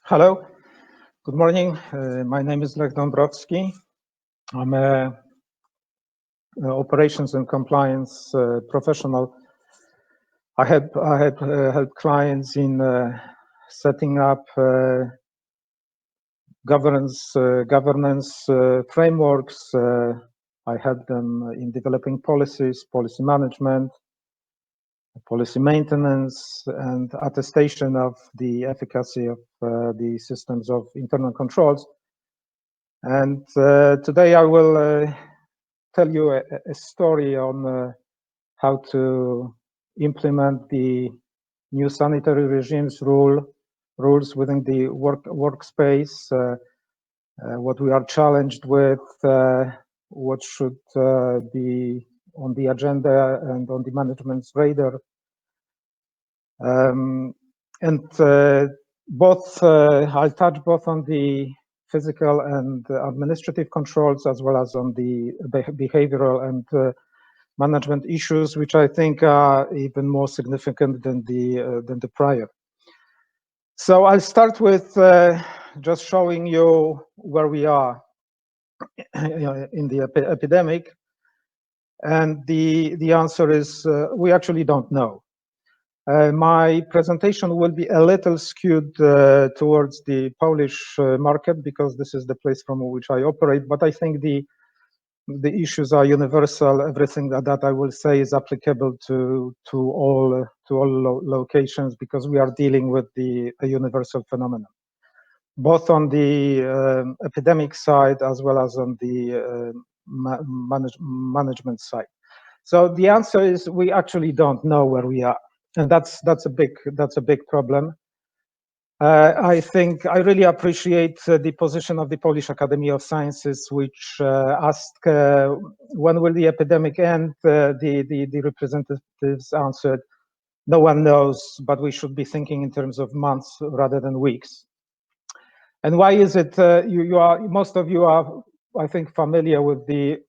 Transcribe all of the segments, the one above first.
Hello, good morning. My name is Lech Dąbrowski. I'm a operations and compliance professional. I help clients in setting up governance frameworks. I help them in developing policies, policy management, policy maintenance, and attestation of the efficacy of the systems of internal controls. And today I will tell you a story on how to implement the new sanitary regimes rules within the workspace, what we are challenged with, what should be on the agenda and on the management's radar. And I'll touch both on the physical and administrative controls, as well as on the behavioral and management issues, which I think are even more significant than the prior. So I'll start with just showing you where we are in the epidemic, and the answer is we actually don't know. My presentation will be a little skewed towards the Polish market because this is the place from which I operate, but I think the issues are universal. Everything that I will say is applicable to all locations because we are dealing with a universal phenomenon, both on the epidemic side as well as on the management side. So the answer is we actually don't know where we are, and that's a big problem. I think I really appreciate the position of the Polish Academy of Sciences, which asked when will the epidemic end. The representatives answered, no one knows, but we should be thinking in terms of months rather than weeks. And why is it? Most of you are, I think, familiar with the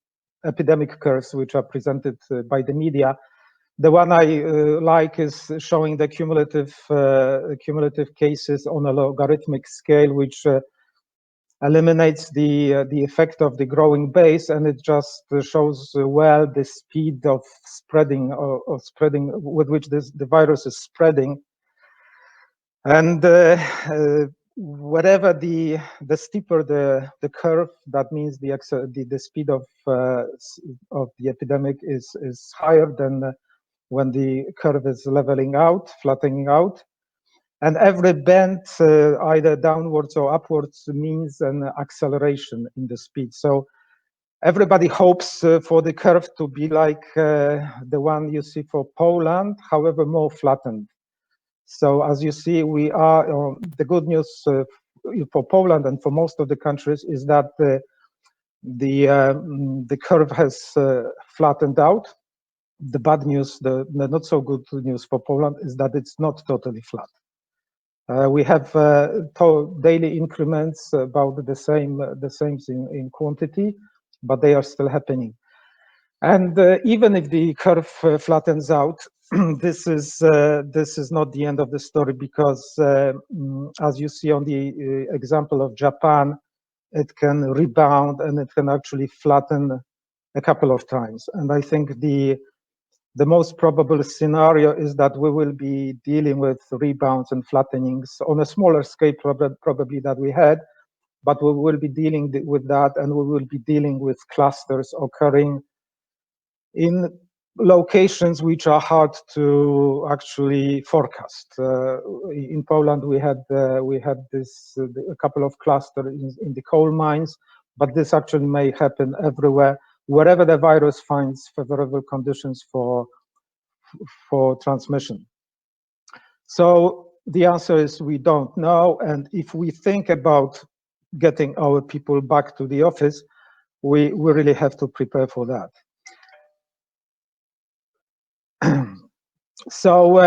epidemic curves which are presented by the media. The one I like is showing the cumulative cases on a logarithmic scale, which eliminates the effect of the growing base, and it just shows well the speed of spreading with which the virus is spreading. And whatever the steeper the curve, that means the speed of the epidemic is higher than when the curve is leveling out, flattening out. And every bend, either downwards or upwards, means an acceleration in the speed. So everybody hopes for the curve to be like the one you see for Poland, however, more flattened. So as you see, we are, the good news for Poland and for most of the countries is that the curve has flattened out. The bad news, the not so good news for Poland is that it's not totally flat. We have daily increments about the same in quantity, but they are still happening. And even if the curve flattens out, this is not the end of the story, because as you see on the example of Japan, it can rebound and it can actually flatten a couple of times. And I think the most probable scenario is that we will be dealing with rebounds and flattenings on a smaller scale probably that we had, but we will be dealing with that, and we will be dealing with clusters occurring in locations which are hard to actually forecast. In Poland, we had this a couple of clusters in the coal mines, but this actually may happen everywhere, wherever the virus finds favorable conditions for transmission. So the answer is we don't know, and if we think about getting our people back to the office, we really have to prepare for that. So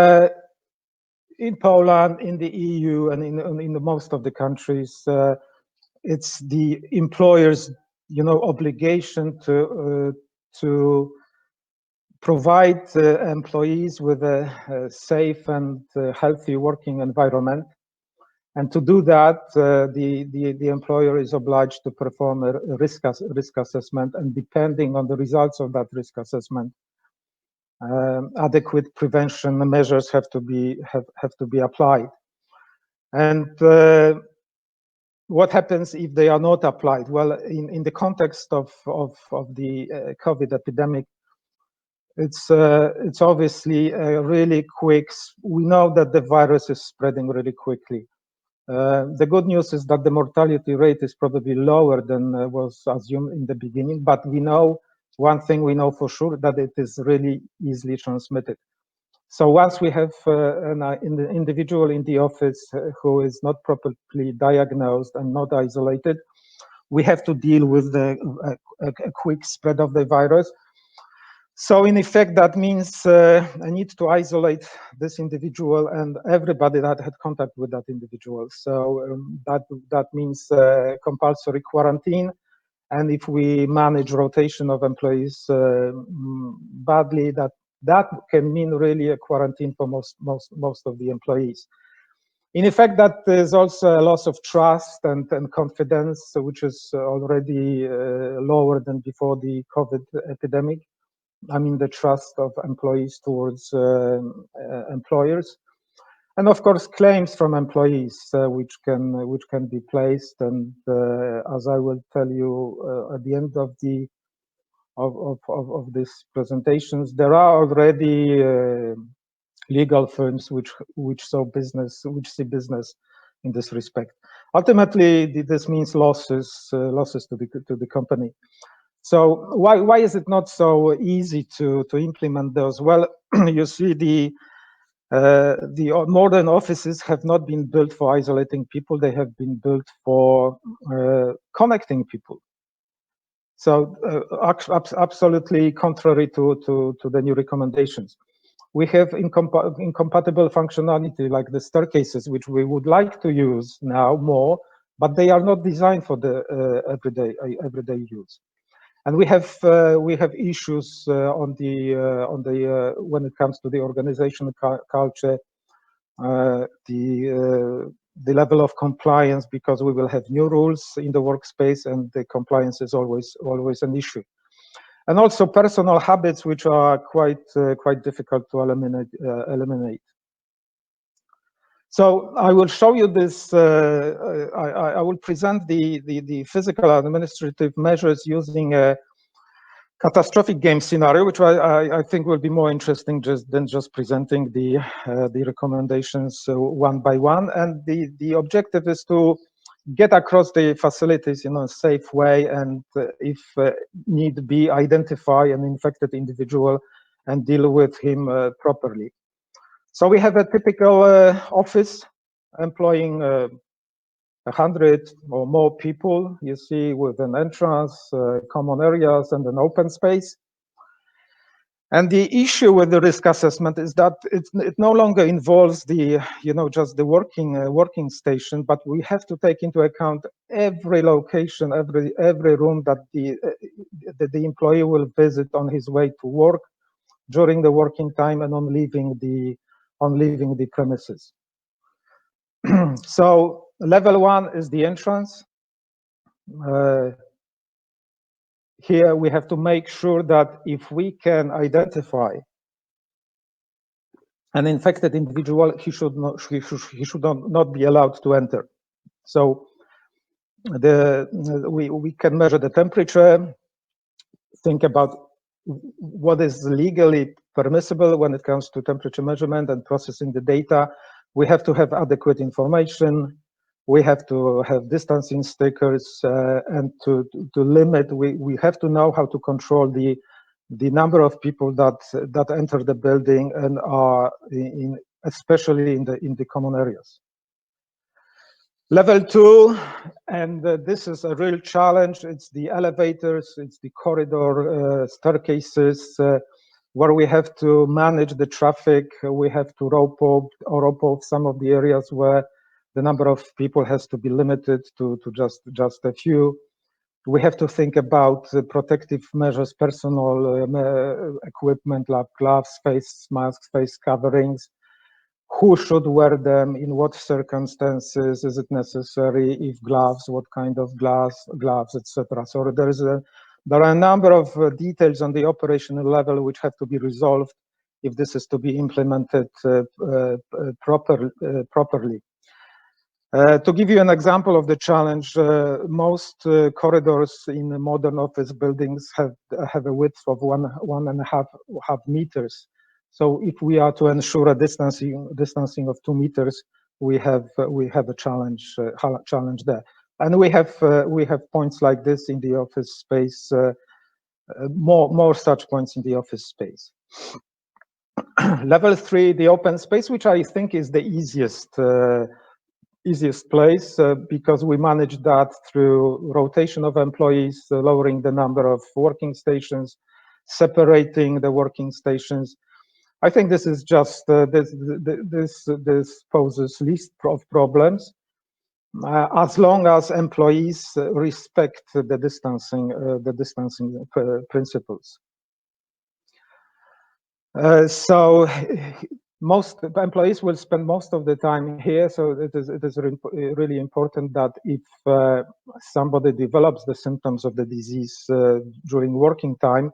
in Poland, in the EU, and in most of the countries, it's the employer's, obligation to provide employees with a safe and healthy working environment. And to do that, the employer is obliged to perform a risk assessment, and depending on the results of that risk assessment, adequate prevention measures have to be applied. And what happens if they are not applied? Well, in the context of the COVID epidemic, it's obviously really quick. We know that the virus is spreading really quickly. The good news is that the mortality rate is probably lower than was assumed in the beginning, but we know one thing we know for sure, that it is really easily transmitted. So once we have an individual in the office who is not properly diagnosed and not isolated, we have to deal with a quick spread of the virus. So in effect, that means I need to isolate this individual and everybody that had contact with that individual. So that means compulsory quarantine. And if we manage rotation of employees badly, that can mean really a quarantine for most of the employees. In effect, that is also a loss of trust and confidence, which is already lower than before the COVID epidemic. I mean, the trust of employees towards employers, and of course claims from employees which can be placed. And as I will tell you at the end of these presentations, there are already legal firms which see business in this respect. Ultimately, this means losses to the company. So why is it not so easy to implement those? Well, you see, the modern offices have not been built for isolating people. They have been built for connecting people. So absolutely contrary to the new recommendations. We have incompatible functionality like the staircases, which we would like to use now more, but they are not designed for the everyday use. And we have issues when it comes to the organizational culture, the level of compliance, because we will have new rules in the workspace, and the compliance is always an issue. And also personal habits, which are quite difficult to eliminate. So I will show you this. I will present the physical administrative measures using a catastrophic game scenario, which I think will be more interesting than just presenting the recommendations one by one. And the objective is to get across the facilities in a safe way, and if need be, identify an infected individual and deal with him properly. So we have a typical office employing 100 or more people, you see, with an entrance, common areas, and an open space. And the issue with the risk assessment is that it no longer involves the, just the working station, but we have to take into account every location, every room that the employee will visit on his way to work, during the working time, and on leaving the premises. So level 1 is the entrance. Here we have to make sure that if we can identify an infected individual, he should not be allowed to enter. So we can measure the temperature, think about what is legally permissible when it comes to temperature measurement and processing the data. We have to have adequate information. We have to have distancing stickers, and to limit, we have to know how to control the number of people that enter the building and are especially in the common areas. Level 2, and this is a real challenge. It's the elevators, it's the corridor staircases, where we have to manage the traffic. We have to rope off some of the areas where the number of people has to be limited to just a few. We have to think about protective measures, personal equipment like gloves, face masks, face coverings. who should wear them, in what circumstances, is it necessary, if gloves, what kind of gloves, etc. So there are a number of details on the operational level which have to be resolved if this is to be implemented properly. To give you an example of the challenge, most corridors in modern office buildings have a width of one and a half meters. So if we are to ensure a distancing of 2 meters, we have a challenge there. And we have points like this in the office space, more such points in the office space. Level 3, the open space, which I think is the easiest place because we manage that through rotation of employees, lowering the number of working stations, separating the working stations. I think this is just this poses least of problems as long as employees respect the distancing principles. So most employees will spend most of the time here, so it is really important that if somebody develops the symptoms of the disease during working time,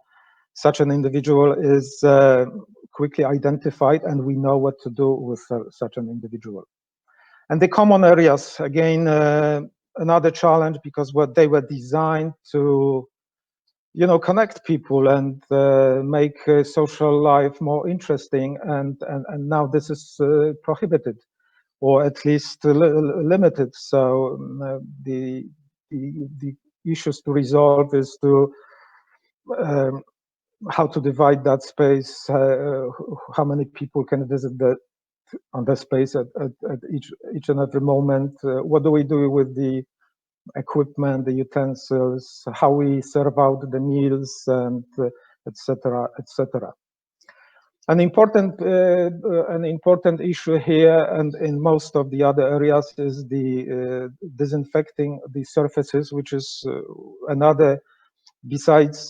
such an individual is quickly identified and we know what to do with such an individual. And the common areas, again, another challenge because they were designed to connect people and make social life more interesting, and now this is prohibited, or at least limited. So the issues to resolve is to how to divide that space, how many people can visit on the space at each and every moment. What do we do with the equipment, the utensils, how we serve out the meals, and etc., etc. An important issue here, and in most of the other areas, is the disinfecting the surfaces, which is another. Besides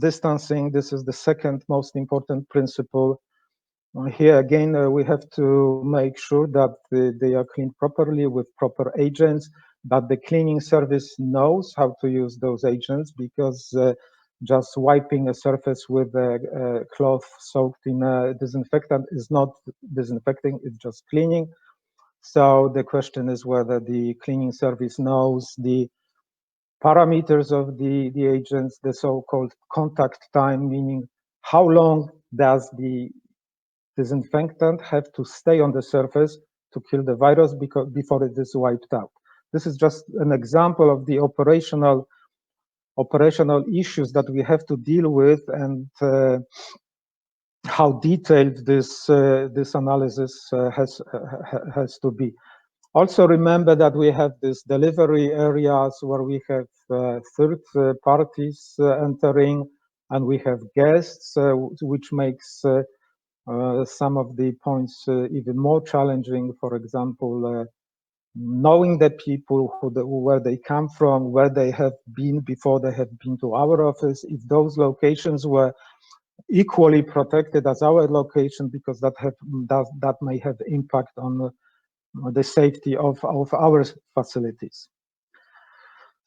distancing, this is the second most important principle. Here again, we have to make sure that they are cleaned properly with proper agents, that the cleaning service knows how to use those agents, because just wiping a surface with a cloth soaked in a disinfectant is not disinfecting, it's just cleaning. So the question is whether the cleaning service knows the parameters of the agents, the so-called contact time, meaning how long does the disinfectant have to stay on the surface to kill the virus before it is wiped out. This is just an example of the operational issues that we have to deal with, and how detailed this analysis has to be. Also remember that we have these delivery areas where we have third parties entering, and we have guests, which makes some of the points even more challenging. For example, knowing the people where they come from, where they have been before they have been to our office, if those locations were equally protected as our location, because that may have impact on the safety of our facilities.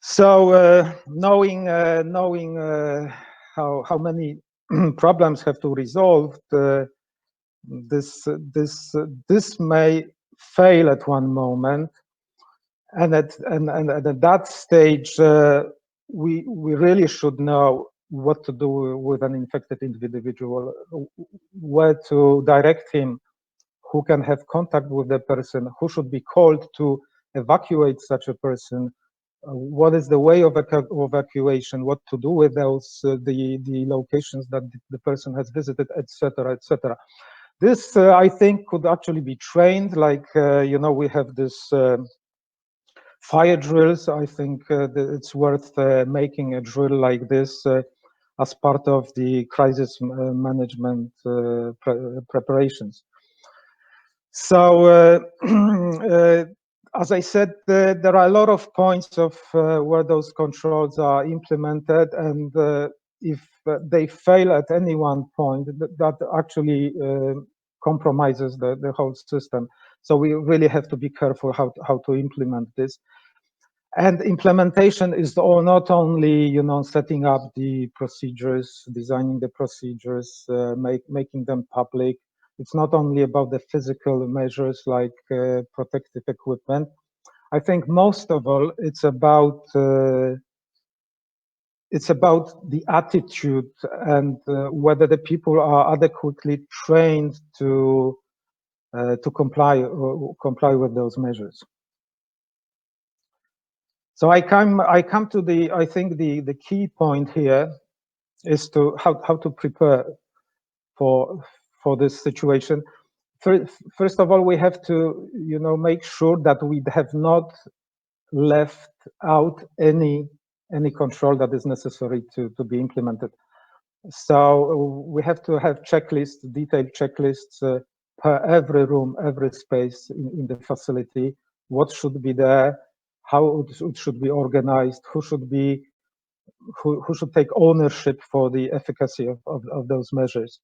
So knowing how many problems have to resolve, this may fail at one moment, and at that stage we really should know what to do with an infected individual, where to direct him, who can have contact with the person, who should be called to evacuate such a person, what is the way of evacuation, what to do with those the locations that the person has visited, etc., etc. This, I think, could actually be trained, like, we have this fire drills. I think it's worth making a drill like this as part of the crisis management preparations. So, as I said, there are a lot of points of where those controls are implemented, and if they fail at any one point, that actually compromises the whole system. So we really have to be careful how to implement this. And implementation is not only, you know, setting up the procedures, designing the procedures, making them public. It's not only about the physical measures like protective equipment. I think most of all, it's about the attitude and whether the people are adequately trained to comply with those measures. So I come to the, I think the key point here is to how to prepare for this situation. First of all, we have to, you know, make sure that we have not left out any control that is necessary to be implemented. So we have to have checklists, detailed checklists per every room, every space in the facility. What should be there? How it should be organized? Who should take ownership for the efficacy of those measures?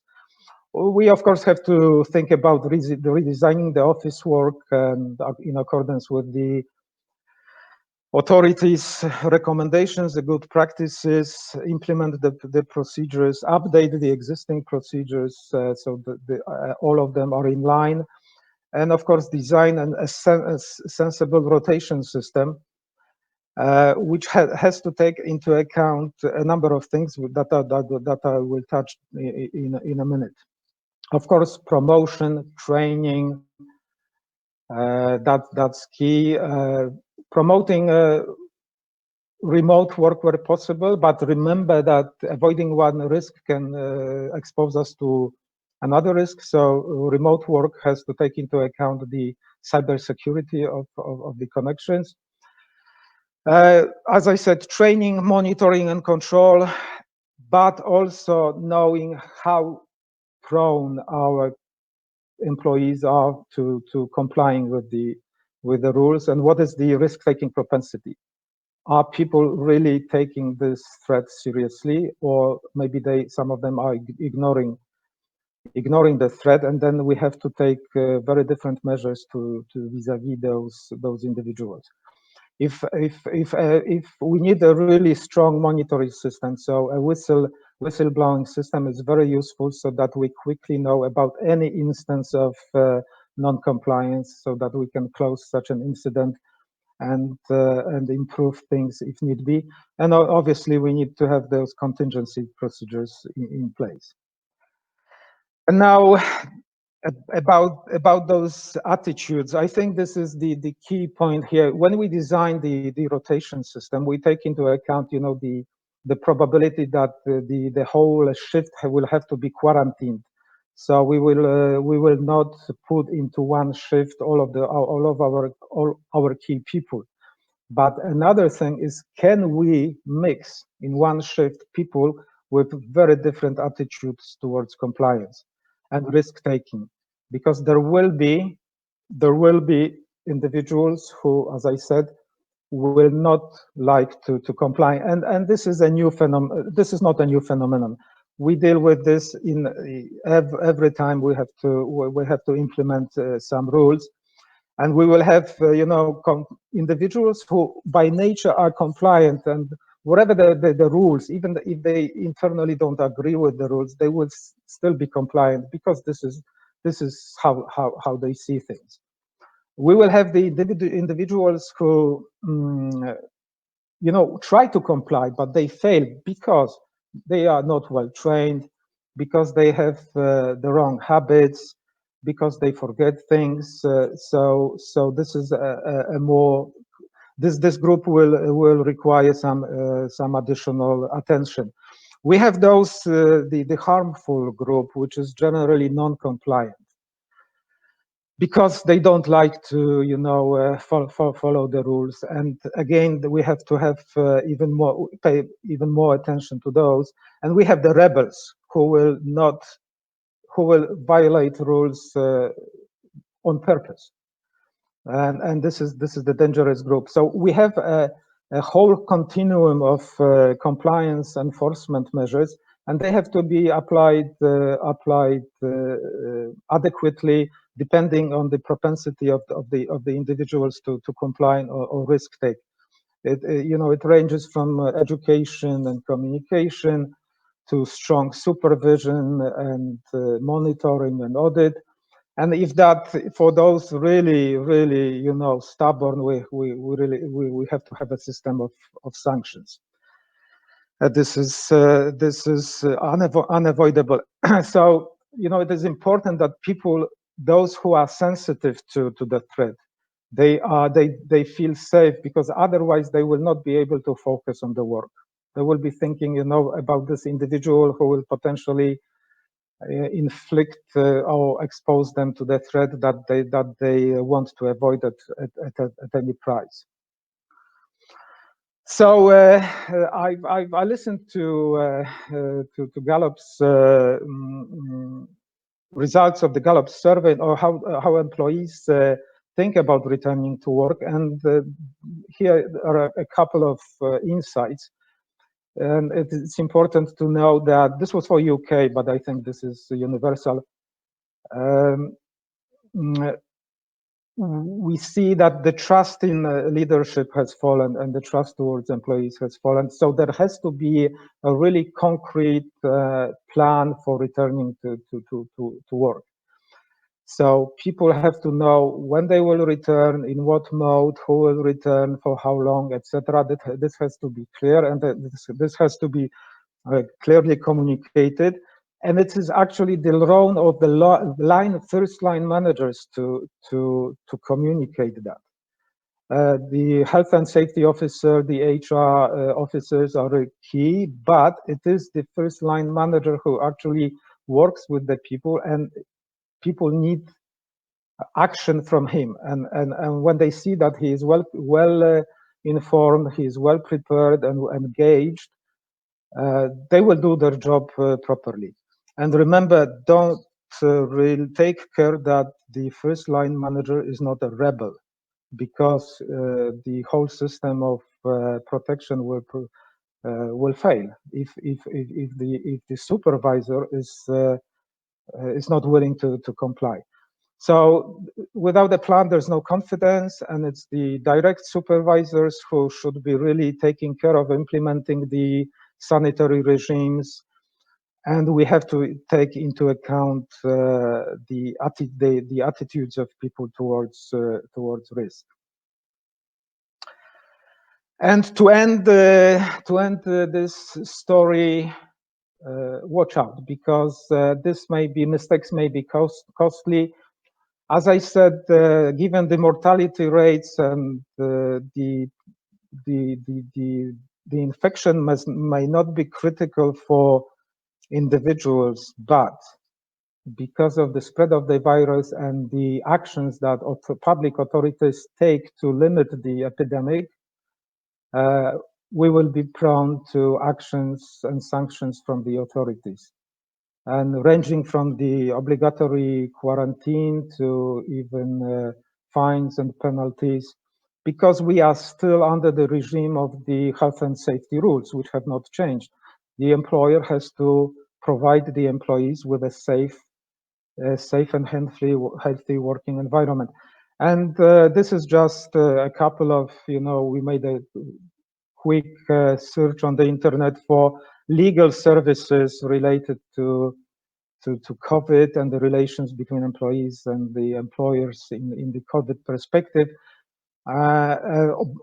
We of course have to think about redesigning the office work and in accordance with the authorities' recommendations, the good practices, implement the procedures, update the existing procedures so that all of them are in line, and of course design a sensible rotation system, which has to take into account a number of things that I will touch in a minute. Of course, promotion, training, that's key. Promoting remote work where possible, but remember that avoiding one risk can expose us to another risk. So remote work has to take into account the cybersecurity of the connections. As I said, training, monitoring, and control, but also knowing how prone our employees are to complying with the rules, and what is the risk-taking propensity. Are people really taking this threat seriously, or maybe some of them are ignoring the threat, and then we have to take very different measures to vis-a-vis those individuals. If we need a really strong monitoring system, so a whistleblowing system is very useful, so that we quickly know about any instance of non-compliance, so that we can close such an incident and improve things if need be. And obviously, we need to have those contingency procedures in place. And now, about those attitudes, I think this is the key point here. When we design the rotation system, we take into account, you know, the probability that the whole shift will have to be quarantined. So we will not put into one shift all of our key people. But another thing is, can we mix in one shift people with very different attitudes towards compliance and risk taking? Because there will be individuals who, as I said, will not like to comply, and this is a new phenomenon. This is not a new phenomenon. We deal with this in every time we have to implement some rules, and we will have you know, individuals who by nature are compliant, and whatever the rules, even if they internally don't agree with the rules, they will still be compliant, because this is how they see things. We will have the individuals who you know, try to comply, but they fail because they are not well trained, because they have the wrong habits, because they forget things. So this is a more, this group will require some additional attention. We have those the harmful group, which is generally non-compliant, because they don't like to, you know, follow the rules. And again, we have to have pay even more attention to those. And we have the rebels who will violate rules on purpose. And this is the dangerous group. So we have a whole continuum of compliance enforcement measures, and they have to be applied adequately, depending on the propensity of the individuals to comply or risk take. It ranges from education and communication to strong supervision and monitoring and audit. And if that, for those really, stubborn, we have to have a system of sanctions. This is unavoidable. So, it is important that people, those who are sensitive to the threat, they feel safe, because otherwise they will not be able to focus on the work. They will be thinking, about this individual who will potentially inflict or expose them to the threat that they want to avoid at any price. So I listened to Gallup's results of the Gallup survey, or how employees think about returning to work, and here are a couple of insights. And it's important to know that this was for UK, but I think this is universal. We see that the trust in leadership has fallen, and the trust towards employees has fallen. So there has to be a really concrete plan for returning to work. So people have to know when they will return, in what mode, who will return, for how long, etc. This has to be clear, and this has to be clearly communicated. And it is actually the role of the first line managers to communicate that. The health and safety officer, the HR officers are key, but it is the first line manager who actually works with the people, and people need action from him. And when they see that he is well informed, he is well prepared and engaged, they will do their job properly. And remember, don't really take care that the first line manager is not a rebel, because the whole system of protection will fail if the supervisor is not willing to comply. So without a plan, there's no confidence, and it's the direct supervisors who should be really taking care of implementing the sanitary regimes, and we have to take into account the attitudes of people towards risk. And to end this story, watch out, because mistakes may be costly. As I said, given the mortality rates and the infection may not be critical for individuals, but because of the spread of the virus and the actions that public authorities take to limit the epidemic, we will be prone to actions and sanctions from the authorities, and ranging from the obligatory quarantine to even fines and penalties, because we are still under the regime of the health and safety rules, which have not changed. The employer has to provide the employees with a safe and healthy working environment. And this is just a couple of, we made a quick search on the internet for legal services related to COVID and the relations between employees and the employers in the COVID perspective.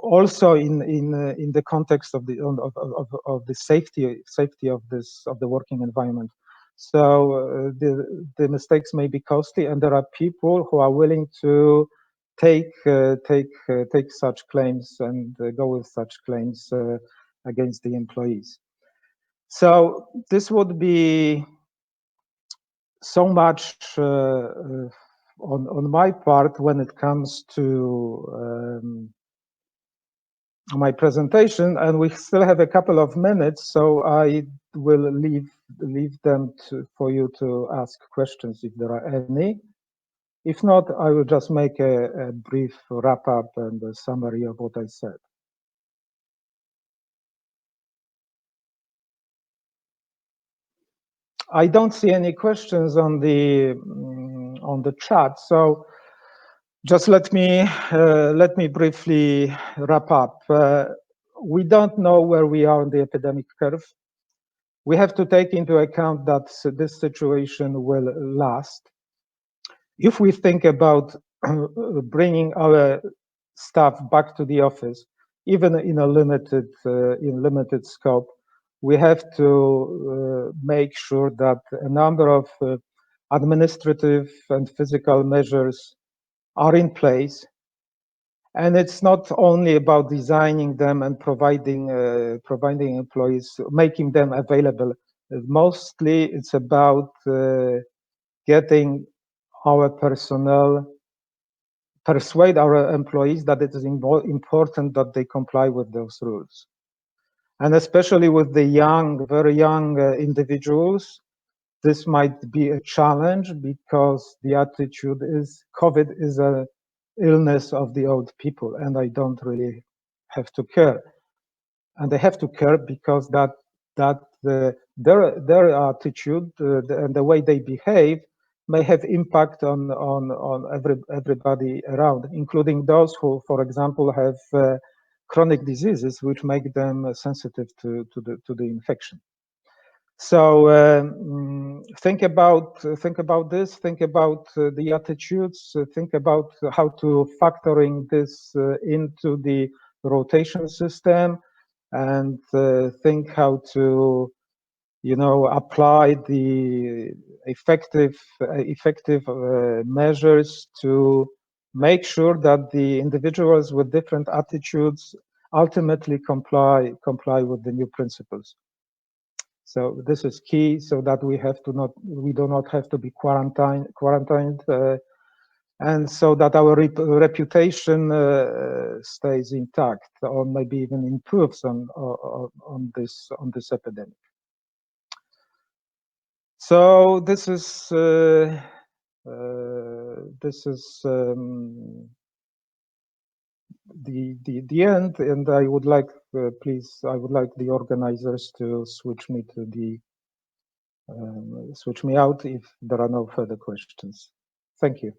Also in the context of the safety of the working environment. So the mistakes may be costly, and there are people who are willing to take such claims and go with such claims against the employees. So this would be so much on my part when it comes to my presentation, and we still have a couple of minutes, so I will leave them for you to ask questions if there are any. If not, I will just make a brief wrap up and a summary of what I said. I don't see any questions on the chat, so just let me briefly wrap up. We don't know where we are on the epidemic curve. We have to take into account that this situation will last. If we think about bringing our staff back to the office, even in a limited scope, we have to make sure that a number of administrative and physical measures are in place. And it's not only about designing them and providing employees, making them available. Mostly, it's about getting our personnel, persuade our employees that it is important that they comply with those rules. And especially with the young, very young individuals, this might be a challenge because the attitude is COVID is an illness of the old people, and I don't really have to care. And they have to care because their attitude and the way they behave may have impact on everybody around, including those who, for example, have chronic diseases which make them sensitive to the infection. So think about this. Think about the attitudes. Think about how to factoring this into the rotation system, and think how to, apply the effective measures to make sure that the individuals with different attitudes ultimately comply with the new principles. So this is key, so that we do not have to be quarantined, and so that our reputation stays intact, or maybe even improves on this epidemic. So this is the end, and I would like the organizers to switch me out if there are no further questions. Thank you.